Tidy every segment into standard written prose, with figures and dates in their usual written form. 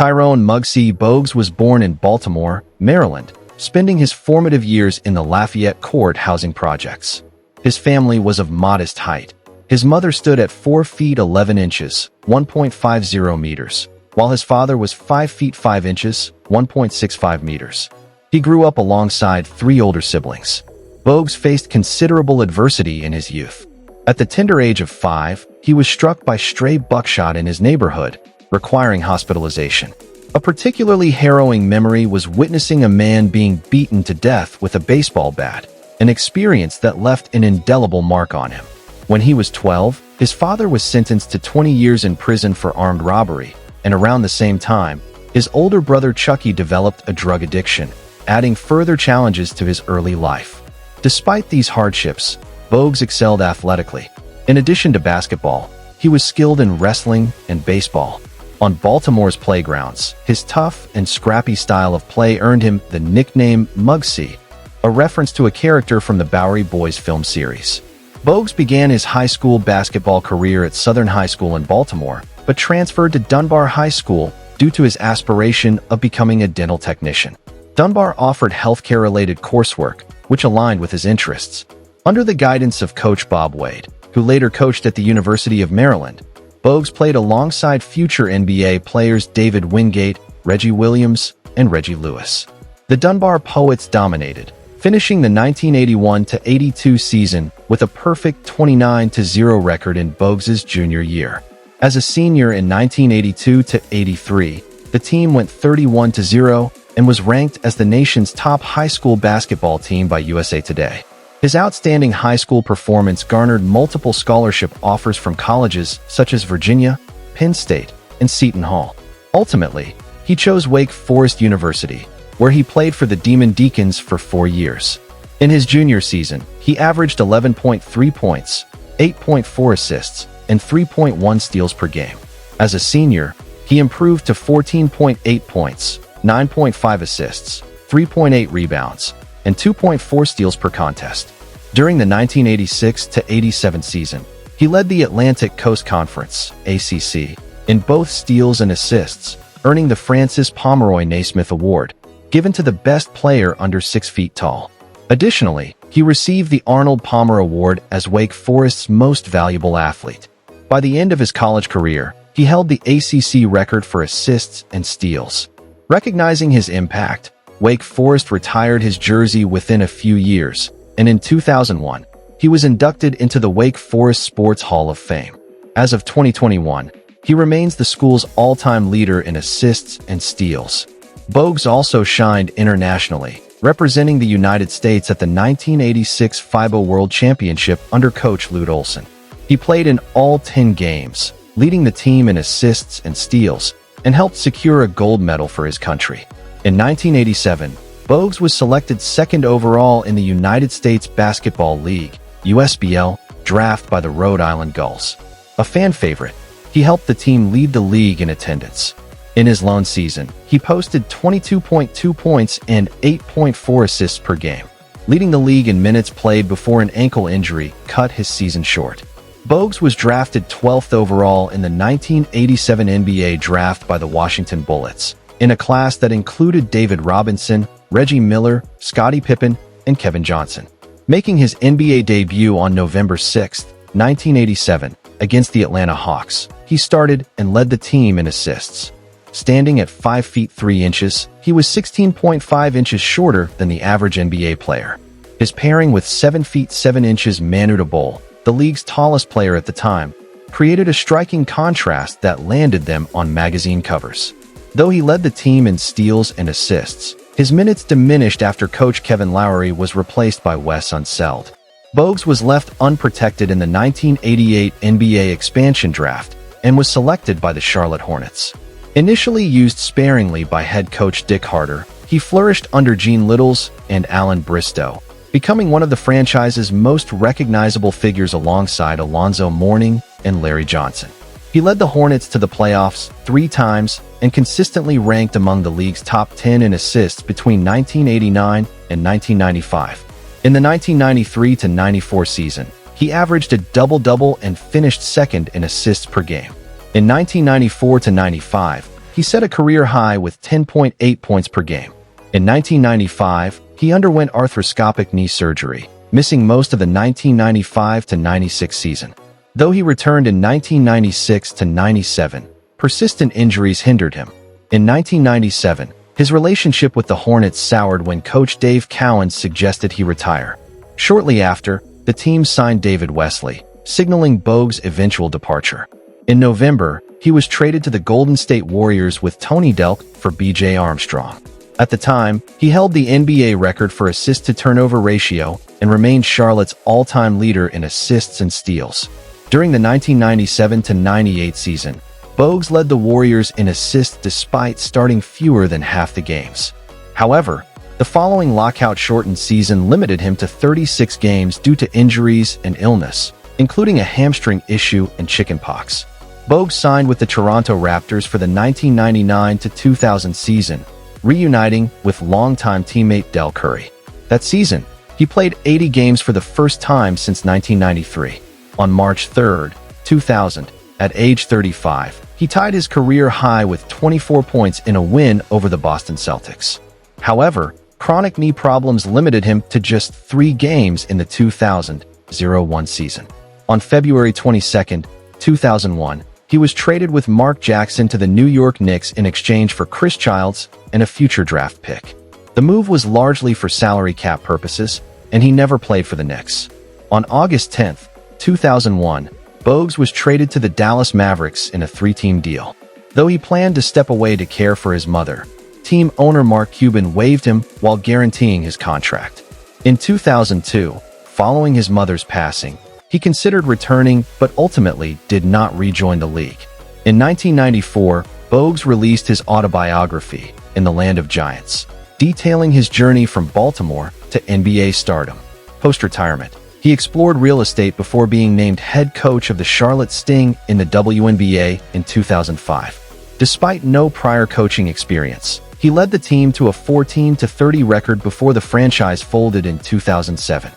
Tyrone Muggsy Bogues was born in Baltimore, Maryland, spending his formative years in the Lafayette Court housing projects. His family was of modest height. His mother stood at 4 feet 11 inches, 1.50 meters, while his father was 5 feet 5 inches, 1.65 meters. He grew up alongside 3 older siblings. Bogues faced considerable adversity in his youth. At the tender age of 5, he was struck by stray buckshot in his neighborhood, requiring hospitalization. A particularly harrowing memory was witnessing a man being beaten to death with a baseball bat, an experience that left an indelible mark on him. When he was 12, his father was sentenced to 20 years in prison for armed robbery, and around the same time, his older brother Chucky developed a drug addiction, adding further challenges to his early life. Despite these hardships, Bogues excelled athletically. In addition to basketball, he was skilled in wrestling and baseball. On Baltimore's playgrounds, his tough and scrappy style of play earned him the nickname Muggsy, a reference to a character from the Bowery Boys film series. Bogues began his high school basketball career at Southern High School in Baltimore, but transferred to Dunbar High School due to his aspiration of becoming a dental technician. Dunbar offered healthcare-related coursework, which aligned with his interests. Under the guidance of Coach Bob Wade, who later coached at the University of Maryland, Bogues played alongside future NBA players David Wingate, Reggie Williams, and Reggie Lewis. The Dunbar Poets dominated, finishing the 1981-82 season with a perfect 29-0 record in Bogues' junior year. As a senior in 1982-83, the team went 31-0 and was ranked as the nation's top high school basketball team by USA Today. His outstanding high school performance garnered multiple scholarship offers from colleges such as Virginia, Penn State, and Seton Hall. Ultimately, he chose Wake Forest University, where he played for the Demon Deacons for 4 years. In his junior season, he averaged 11.3 points, 8.4 assists, and 3.1 steals per game. As a senior, he improved to 14.8 points, 9.5 assists, 3.8 rebounds, and 2.4 steals per contest. During the 1986-87 season, he led the Atlantic Coast Conference (ACC) in both steals and assists, earning the Francis Pomeroy Naismith Award, given to the best player under 6 feet tall. Additionally, he received the Arnold Palmer Award as Wake Forest's most valuable athlete. By the end of his college career, he held the ACC record for assists and steals. Recognizing his impact, Wake Forest retired his jersey within a few years, and in 2001, he was inducted into the Wake Forest Sports Hall of Fame. As of 2021, he remains the school's all-time leader in assists and steals. Bogues also shined internationally, representing the United States at the 1986 FIBA World Championship under coach Lute Olson. He played in all 10 games, leading the team in assists and steals, and helped secure a gold medal for his country. In 1987, Bogues was selected 2nd overall in the United States Basketball League (USBL) draft by the Rhode Island Gulls. A fan favorite, he helped the team lead the league in attendance. In his lone season, he posted 22.2 points and 8.4 assists per game, leading the league in minutes played before an ankle injury cut his season short. Bogues was drafted 12th overall in the 1987 NBA draft by the Washington Bullets, in a class that included David Robinson, Reggie Miller, Scottie Pippen, and Kevin Johnson. Making his NBA debut on November 6, 1987, against the Atlanta Hawks, he started and led the team in assists. Standing at 5 feet 3 inches, he was 16.5 inches shorter than the average NBA player. His pairing with 7 feet 7 inches Manu Ginobili, the league's tallest player at the time, created a striking contrast that landed them on magazine covers. Though he led the team in steals and assists, his minutes diminished after coach Kevin Lowry was replaced by Wes Unseld. Bogues was left unprotected in the 1988 NBA expansion draft and was selected by the Charlotte Hornets. Initially used sparingly by head coach Dick Harter, he flourished under Gene Littles and Alan Bristow, becoming one of the franchise's most recognizable figures alongside Alonzo Mourning and Larry Johnson. He led the Hornets to the playoffs 3 times and consistently ranked among the league's top 10 in assists between 1989 and 1995. In the 1993-94 season, he averaged a double-double and finished 2nd in assists per game. In 1994-95, he set a career high with 10.8 points per game. In 1995, he underwent arthroscopic knee surgery, missing most of the 1995-96 season. Though he returned in 1996-97, persistent injuries hindered him. In 1997, his relationship with the Hornets soured when coach Dave Cowens suggested he retire. Shortly after, the team signed David Wesley, signaling Bogues' eventual departure. In November, he was traded to the Golden State Warriors with Tony Delk for B.J. Armstrong. At the time, he held the NBA record for assist-to-turnover ratio and remained Charlotte's all-time leader in assists and steals. During the 1997-98 season, Bogues led the Warriors in assists despite starting fewer than half the games. However, the following lockout-shortened season limited him to 36 games due to injuries and illness, including a hamstring issue and chickenpox. Bogues signed with the Toronto Raptors for the 1999-2000 season, reuniting with longtime teammate Del Curry. That season, he played 80 games for the first time since 1993. On March 3, 2000, at age 35, he tied his career high with 24 points in a win over the Boston Celtics. However, chronic knee problems limited him to just 3 games in the 2000-01 season. On February 22, 2001, he was traded with Mark Jackson to the New York Knicks in exchange for Chris Childs and a future draft pick. The move was largely for salary cap purposes, and he never played for the Knicks. On August 10, 2001, Bogues was traded to the Dallas Mavericks in a 3-team deal. Though he planned to step away to care for his mother, team owner Mark Cuban waived him while guaranteeing his contract. In 2002, following his mother's passing, he considered returning but ultimately did not rejoin the league. In 1994, Bogues released his autobiography, In the Land of Giants, detailing his journey from Baltimore to NBA stardom. Post-retirement, he explored real estate before being named head coach of the Charlotte Sting in the WNBA in 2005. Despite no prior coaching experience, he led the team to a 14-30 record before the franchise folded in 2007.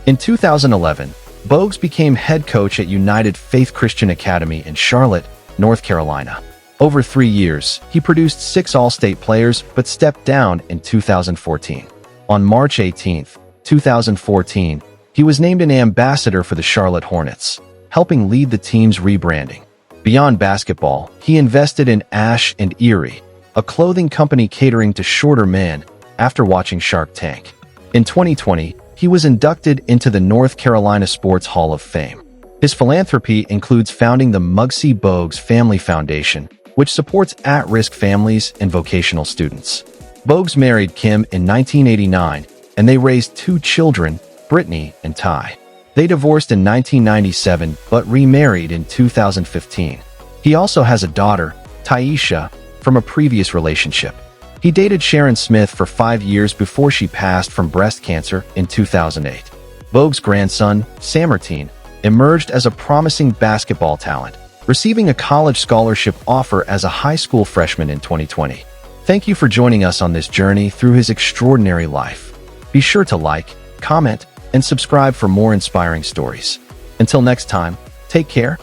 In 2011, Bogues became head coach at United Faith Christian Academy in Charlotte, North Carolina. Over 3 years, he produced 6 All-State players but stepped down in 2014. On March 18, 2014, he was named an ambassador for the Charlotte Hornets, helping lead the team's rebranding. Beyond basketball, he invested in Ash & Erie, a clothing company catering to shorter men, after watching Shark Tank. In 2020, he was inducted into the North Carolina Sports Hall of Fame. His philanthropy includes founding the Muggsy Bogues Family Foundation, which supports at-risk families and vocational students. Bogues married Kim in 1989, and they raised 2 children, Brittany and Ty. They divorced in 1997 but remarried in 2015. He also has a daughter, Taisha, from a previous relationship. He dated Sharon Smith for 5 years before she passed from breast cancer in 2008. Bogues' grandson, Samartine, emerged as a promising basketball talent, receiving a college scholarship offer as a high school freshman in 2020. Thank you for joining us on this journey through his extraordinary life. Be sure to like, comment, and subscribe for more inspiring stories. Until next time, take care